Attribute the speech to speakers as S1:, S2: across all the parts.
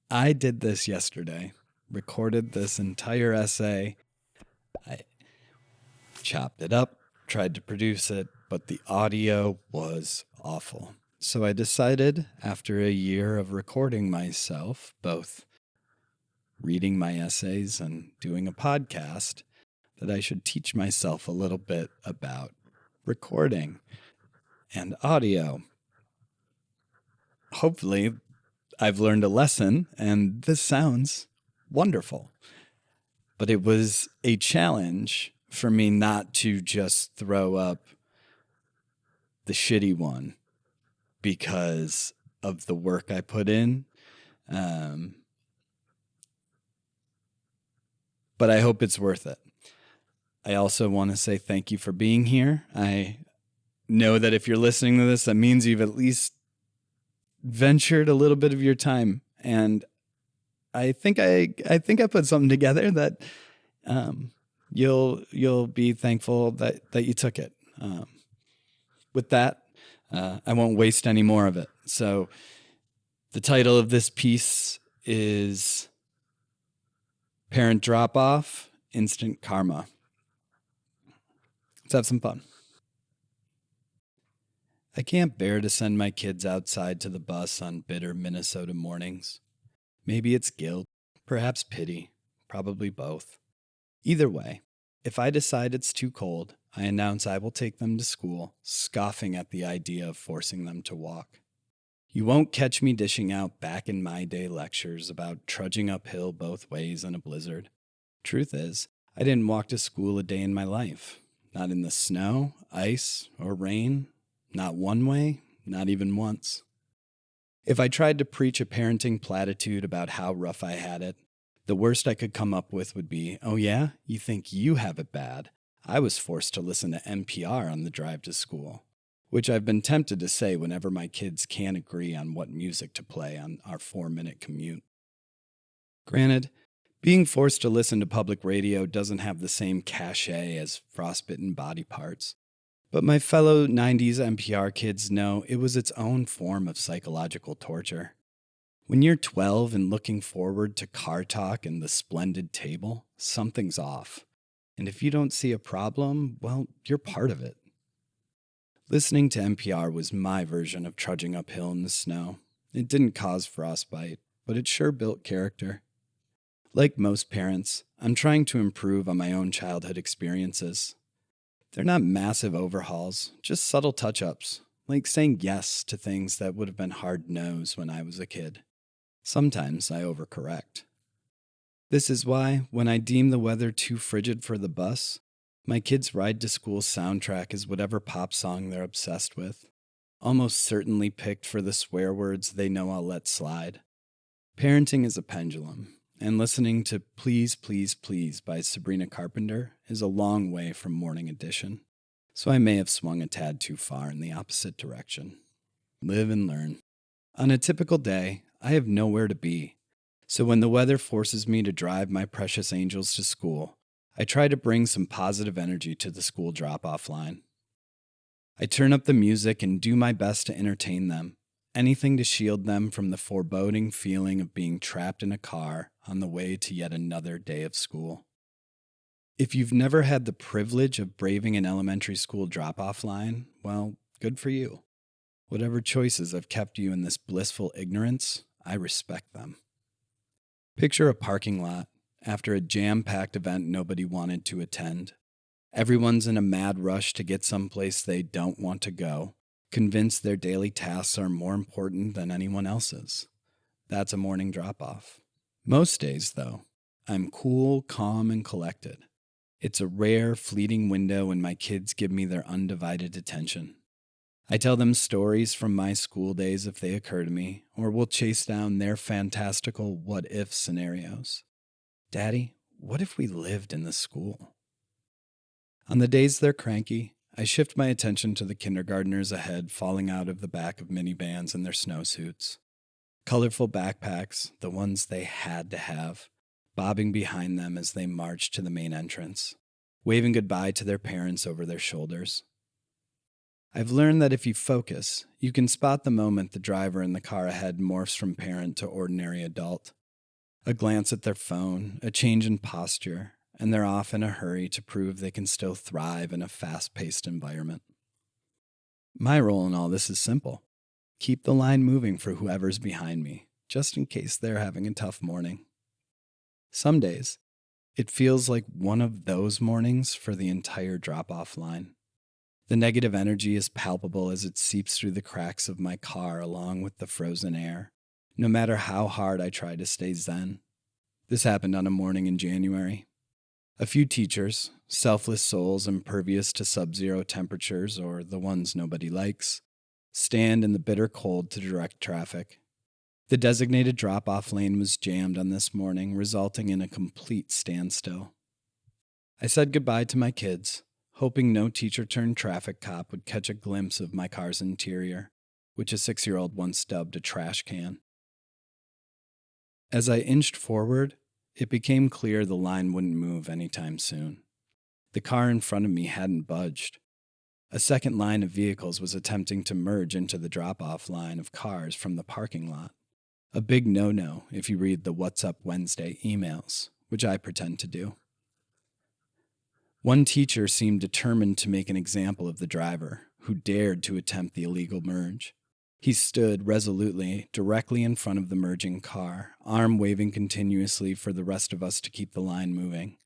S1: I did this yesterday, recorded this entire essay. I chopped it up, tried to produce it, but the audio was awful. So I decided, after a year of recording myself, both reading my essays and doing a podcast, that I should teach myself a little bit about recording and audio. Hopefully, I've learned a lesson, and this sounds wonderful. But it was a challenge for me not to just throw up the shitty one because of the work I put in. But I hope it's worth it. I also want to say thank you for being here. I know that if you're listening to this, that means you've at least ventured a little bit of your time. And I think I put something together that you'll be thankful that you took it. With that, I won't waste any more of it. So the title of this piece is Parent Drop-Off, Instant Karma. Let's have some fun. I can't bear to send my kids outside to the bus on bitter Minnesota mornings. Maybe it's guilt, perhaps pity, probably both. Either way, if I decide it's too cold, I announce I will take them to school, scoffing at the idea of forcing them to walk. You won't catch me dishing out back in my day lectures about trudging uphill both ways in a blizzard. Truth is, I didn't walk to school a day in my life. Not in the snow, ice, or rain. Not one way, not even once. If I tried to preach a parenting platitude about how rough I had it, the worst I could come up with would be, oh yeah, you think you have it bad? I was forced to listen to NPR on the drive to school, which I've been tempted to say whenever my kids can't agree on what music to play on our 4-minute commute. Granted, being forced to listen to public radio doesn't have the same cachet as frostbitten body parts. But my fellow 90s NPR kids know it was its own form of psychological torture. When you're 12 and looking forward to car talk and the splendid table, something's off. And if you don't see a problem, well, you're part of it. Listening to NPR was my version of trudging uphill in the snow. It didn't cause frostbite, but it sure built character. Like most parents, I'm trying to improve on my own childhood experiences. They're not massive overhauls, just subtle touch-ups, like saying yes to things that would have been hard no's when I was a kid. Sometimes I overcorrect. This is why, when I deem the weather too frigid for the bus, my kids' ride to school soundtrack is whatever pop song they're obsessed with, almost certainly picked for the swear words they know I'll let slide. Parenting is a pendulum, and listening to Please, Please, Please by Sabrina Carpenter is a long way from Morning Edition, so I may have swung a tad too far in the opposite direction. Live and learn. On a typical day, I have nowhere to be, so when the weather forces me to drive my precious angels to school, I try to bring some positive energy to the school drop-off line. I turn up the music and do my best to entertain them, anything to shield them from the foreboding feeling of being trapped in a car on the way to yet another day of school. If you've never had the privilege of braving an elementary school drop-off line, well, good for you. Whatever choices have kept you in this blissful ignorance, I respect them. Picture a parking lot after a jam-packed event nobody wanted to attend. Everyone's in a mad rush to get someplace they don't want to go, convinced their daily tasks are more important than anyone else's. That's a morning drop-off. Most days, though, I'm cool, calm, and collected. It's a rare, fleeting window when my kids give me their undivided attention. I tell them stories from my school days if they occur to me, or will chase down their fantastical what-if scenarios. Daddy, what if we lived in this school? On the days they're cranky, I shift my attention to the kindergartners ahead falling out of the back of minivans in their snowsuits. Colorful backpacks, the ones they had to have, bobbing behind them as they march to the main entrance, waving goodbye to their parents over their shoulders. I've learned that if you focus, you can spot the moment the driver in the car ahead morphs from parent to ordinary adult. A glance at their phone, a change in posture, and they're off in a hurry to prove they can still thrive in a fast-paced environment. My role in all this is simple. Keep the line moving for whoever's behind me, just in case they're having a tough morning. Some days, it feels like one of those mornings for the entire drop-off line. The negative energy is palpable as it seeps through the cracks of my car along with the frozen air, no matter how hard I try to stay zen. This happened on a morning in January. A few teachers, selfless souls impervious to sub-zero temperatures or the ones nobody likes, stand in the bitter cold to direct traffic. The designated drop-off lane was jammed on this morning, resulting in a complete standstill. I said goodbye to my kids, hoping no teacher-turned-traffic cop would catch a glimpse of my car's interior, which a 6-year-old once dubbed a trash can. As I inched forward, it became clear the line wouldn't move anytime soon. The car in front of me hadn't budged. A second line of vehicles was attempting to merge into the drop-off line of cars from the parking lot. A big no-no if you read the What's Up Wednesday emails, which I pretend to do. One teacher seemed determined to make an example of the driver, who dared to attempt the illegal merge. He stood resolutely directly in front of the merging car, arm waving continuously for the rest of us to keep the line moving,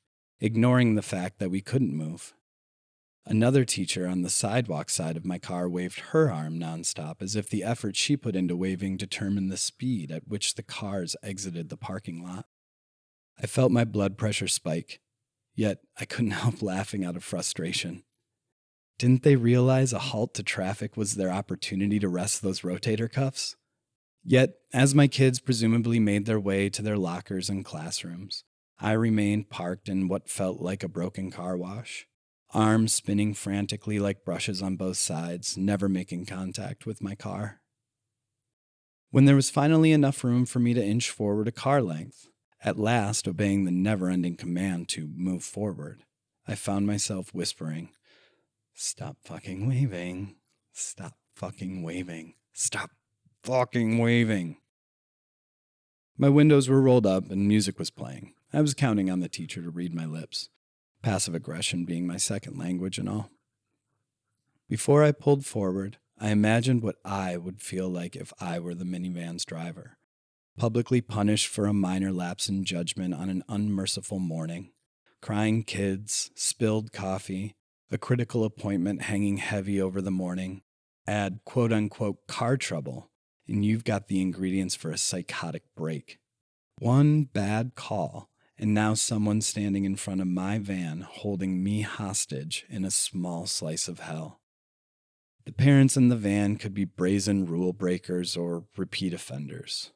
S1: ignoring the fact that we couldn't move. Another teacher on the sidewalk side of my car waved her arm nonstop as if the effort she put into waving determined the speed at which the cars exited the parking lot. I felt my blood pressure spike, yet I couldn't help laughing out of frustration. Didn't they realize a halt to traffic was their opportunity to rest those rotator cuffs? Yet, as my kids presumably made their way to their lockers and classrooms, I remained parked in what felt like a broken car wash. Arms spinning frantically like brushes on both sides, never making contact with my car. When there was finally enough room for me to inch forward a car length, at last obeying the never-ending command to move forward, I found myself whispering, "Stop fucking waving. Stop fucking waving. Stop fucking waving." My windows were rolled up and music was playing. I was counting on the teacher to read my lips. Passive aggression being my second language and all. Before I pulled forward, I imagined what I would feel like if I were the minivan's driver, publicly punished for a minor lapse in judgment on an unmerciful morning, crying kids, spilled coffee, a critical appointment hanging heavy over the morning, add quote-unquote car trouble, and you've got the ingredients for a psychotic break. One bad call, and now someone's standing in front of my van holding me hostage in a small slice of hell. The parents in the van could be brazen rule breakers or repeat offenders.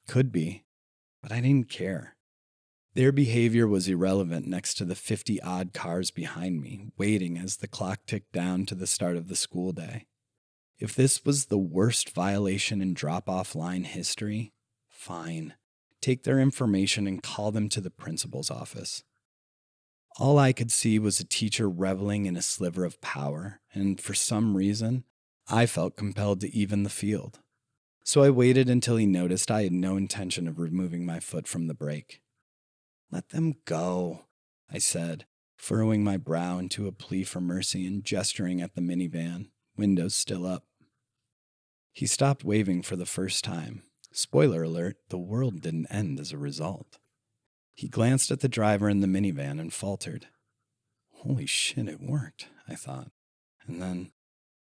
S1: Could be, but I didn't care. Their behavior was irrelevant next to the 50-odd cars behind me, waiting as the clock ticked down to the start of the school day. If this was the worst violation in drop-off line history, fine. Take their information and call them to the principal's office. All I could see was a teacher reveling in a sliver of power, and for some reason, I felt compelled to even the field. So I waited until he noticed I had no intention of removing my foot from the brake. "Let them go," I said, furrowing my brow into a plea for mercy and gesturing at the minivan, windows still up. He stopped waving for the first time. Spoiler alert, the world didn't end as a result. He glanced at the driver in the minivan and faltered. Holy shit, it worked, I thought. And then,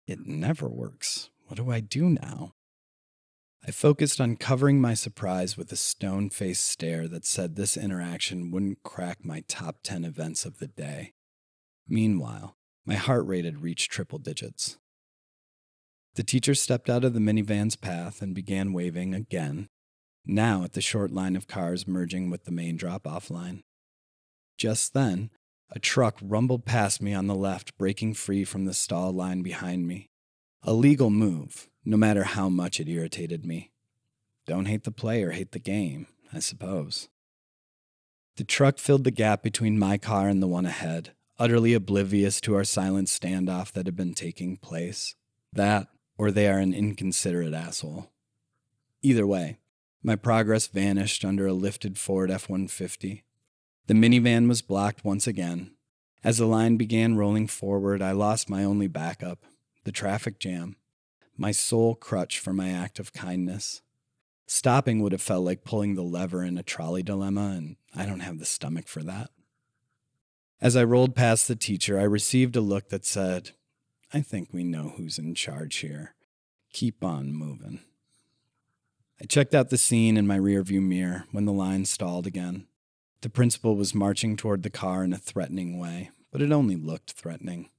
S1: it never works. What do I do now? I focused on covering my surprise with a stone-faced stare that said this interaction wouldn't crack my top 10 events of the day. Meanwhile, my heart rate had reached triple digits. The teacher stepped out of the minivan's path and began waving again, now at the short line of cars merging with the main drop-off line. Just then, a truck rumbled past me on the left, breaking free from the stall line behind me. A legal move, no matter how much it irritated me. Don't hate the player, hate the game, I suppose. The truck filled the gap between my car and the one ahead, utterly oblivious to our silent standoff that had been taking place. That, or they are an inconsiderate asshole. Either way, my progress vanished under a lifted Ford F-150. The minivan was blocked once again. As the line began rolling forward, I lost my only backup, the traffic jam, my sole crutch for my act of kindness. Stopping would have felt like pulling the lever in a trolley dilemma, and I don't have the stomach for that. As I rolled past the teacher, I received a look that said, "I think we know who's in charge here. Keep on moving." I checked out the scene in my rearview mirror when the line stalled again. The principal was marching toward the car in a threatening way, but it only looked threatening.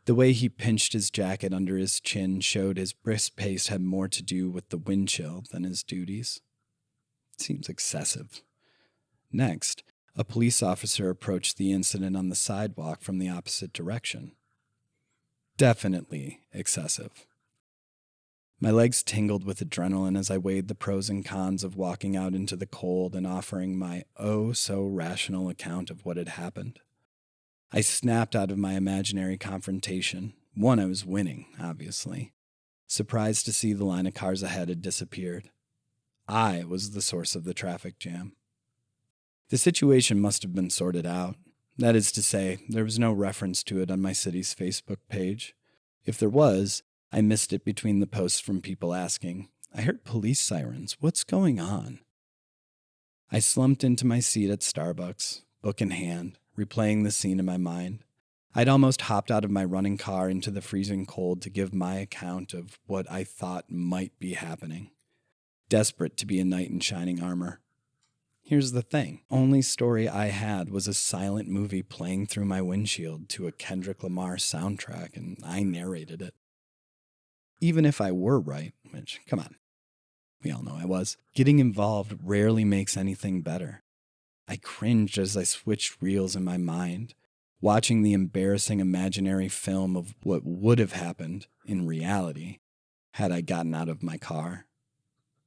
S1: The way he pinched his jacket under his chin showed his brisk pace had more to do with the wind chill than his duties. It seems excessive. Next, a police officer approached the incident on the sidewalk from the opposite direction. Definitely excessive. My legs tingled with adrenaline as I weighed the pros and cons of walking out into the cold and offering my oh-so-rational account of what had happened. I snapped out of my imaginary confrontation. One, I was winning, obviously. Surprised to see the line of cars ahead had disappeared. I was the source of the traffic jam. The situation must have been sorted out. That is to say, there was no reference to it on my city's Facebook page. If there was, I missed it between the posts from people asking, "I heard police sirens. What's going on?" I slumped into my seat at Starbucks, book in hand, replaying the scene in my mind. I'd almost hopped out of my running car into the freezing cold to give my account of what I thought might be happening. Desperate to be a knight in shining armor. Here's the thing. Only story I had was a silent movie playing through my windshield to a Kendrick Lamar soundtrack, and I narrated it. Even if I were right, which, come on, we all know I was, getting involved rarely makes anything better. I cringed as I switched reels in my mind, watching the embarrassing imaginary film of what would have happened in reality had I gotten out of my car.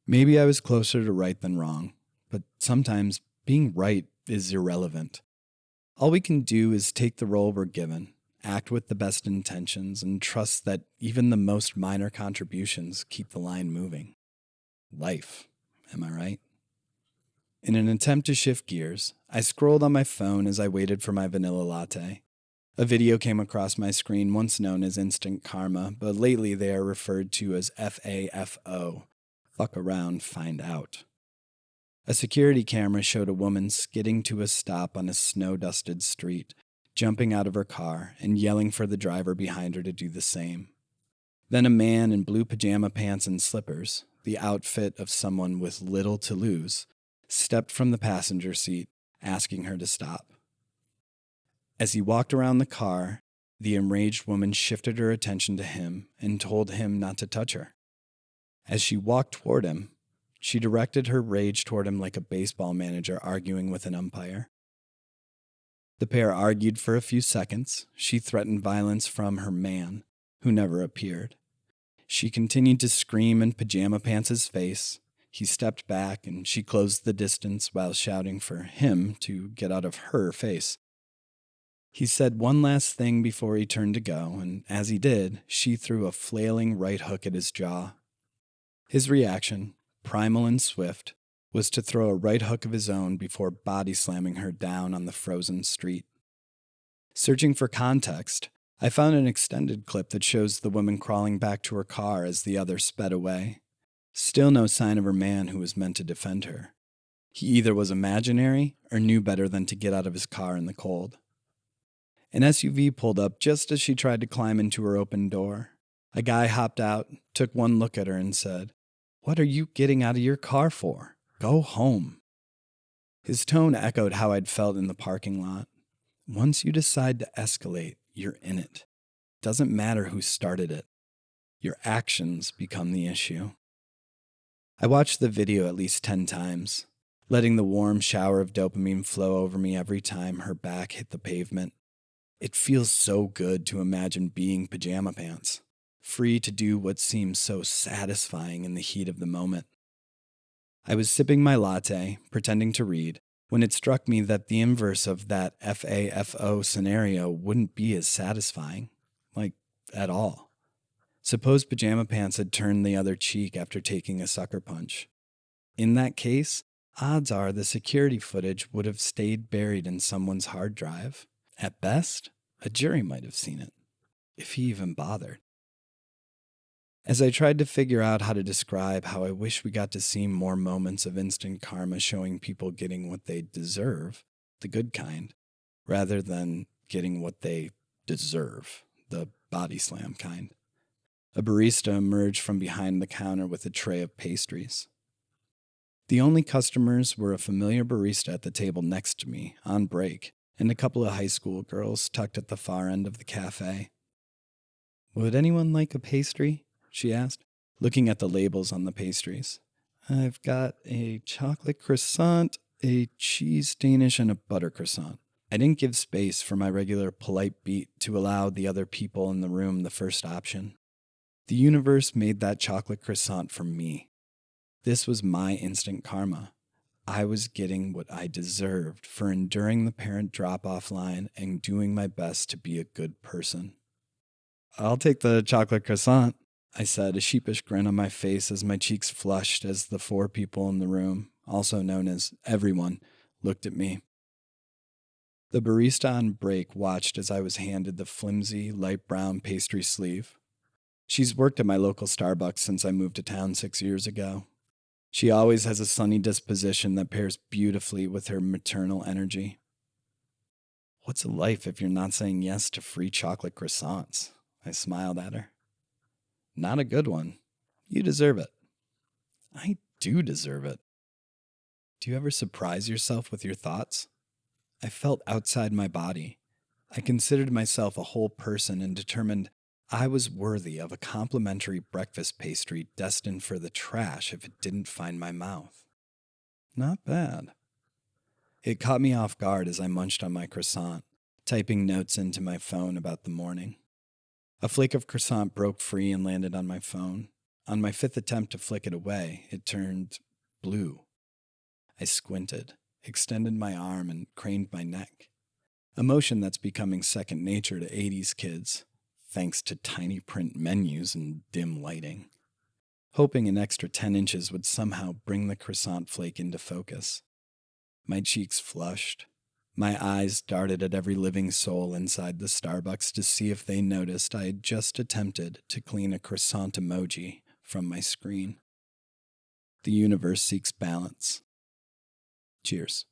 S1: Maybe I was closer to right than wrong, but sometimes being right is irrelevant. All we can do is take the role we're given, act with the best intentions, and trust that even the most minor contributions keep the line moving. Life, am I right? In an attempt to shift gears, I scrolled on my phone as I waited for my vanilla latte. A video came across my screen once known as instant karma, but lately they are referred to as FAFO. Fuck around, find out. A security camera showed a woman skidding to a stop on a snow-dusted street, jumping out of her car and yelling for the driver behind her to do the same. Then a man in blue pajama pants and slippers, the outfit of someone with little to lose, stepped from the passenger seat, asking her to stop. As he walked around the car, the enraged woman shifted her attention to him and told him not to touch her. As she walked toward him, she directed her rage toward him like a baseball manager arguing with an umpire. The pair argued for a few seconds. She threatened violence from her man, who never appeared. She continued to scream in pajama pants' face. He stepped back, and she closed the distance while shouting for him to get out of her face. He said one last thing before he turned to go, and as he did, she threw a flailing right hook at his jaw. His reaction, primal and swift, was to throw a right hook of his own before body slamming her down on the frozen street. Searching for context, I found an extended clip that shows the woman crawling back to her car as the other sped away. Still no sign of her man who was meant to defend her. He either was imaginary or knew better than to get out of his car in the cold. An SUV pulled up just as she tried to climb into her open door. A guy hopped out, took one look at her and said, "What are you getting out of your car for? Go home." His tone echoed how I'd felt in the parking lot. Once you decide to escalate, you're in it. Doesn't matter who started it. Your actions become the issue. I watched the video at least 10 times, letting the warm shower of dopamine flow over me every time her back hit the pavement. It feels so good to imagine being pajama pants, free to do what seems so satisfying in the heat of the moment. I was sipping my latte, pretending to read, when it struck me that the inverse of that FAFO scenario wouldn't be as satisfying, like, at all. Suppose Pajama Pants had turned the other cheek after taking a sucker punch. In that case, odds are the security footage would have stayed buried in someone's hard drive. At best, a jury might have seen it, if he even bothered. As I tried to figure out how to describe how I wish we got to see more moments of instant karma showing people getting what they deserve, the good kind, rather than getting what they deserve, the body slam kind, a barista emerged from behind the counter with a tray of pastries. The only customers were a familiar barista at the table next to me, on break, and a couple of high school girls tucked at the far end of the cafe. "Would anyone like a pastry?" she asked, looking at the labels on the pastries. "I've got a chocolate croissant, a cheese Danish, and a butter croissant." I didn't give space for my regular polite beat to allow the other people in the room the first option. The universe made that chocolate croissant for me. This was my instant karma. I was getting what I deserved for enduring the parent drop-off line and doing my best to be a good person. "I'll take the chocolate croissant," I said, a sheepish grin on my face as my cheeks flushed as the 4 people in the room, also known as everyone, looked at me. The barista on break watched as I was handed the flimsy, light brown pastry sleeve. She's worked at my local Starbucks since I moved to town 6 years ago. She always has a sunny disposition that pairs beautifully with her maternal energy. "What's a life if you're not saying yes to free chocolate croissants?" I smiled at her. "Not a good one. You deserve it." "I do deserve it." Do you ever surprise yourself with your thoughts? I felt outside my body. I considered myself a whole person and determined I was worthy of a complimentary breakfast pastry destined for the trash if it didn't find my mouth. Not bad. It caught me off guard as I munched on my croissant, typing notes into my phone about the morning. A flake of croissant broke free and landed on my phone. On my 5th attempt to flick it away, it turned blue. I squinted, extended my arm, and craned my neck. A motion that's becoming second nature to 80s kids, thanks to tiny print menus and dim lighting. Hoping an extra 10 inches would somehow bring the croissant flake into focus. My cheeks flushed. My eyes darted at every living soul inside the Starbucks to see if they noticed I had just attempted to clean a croissant emoji from my screen. The universe seeks balance. Cheers.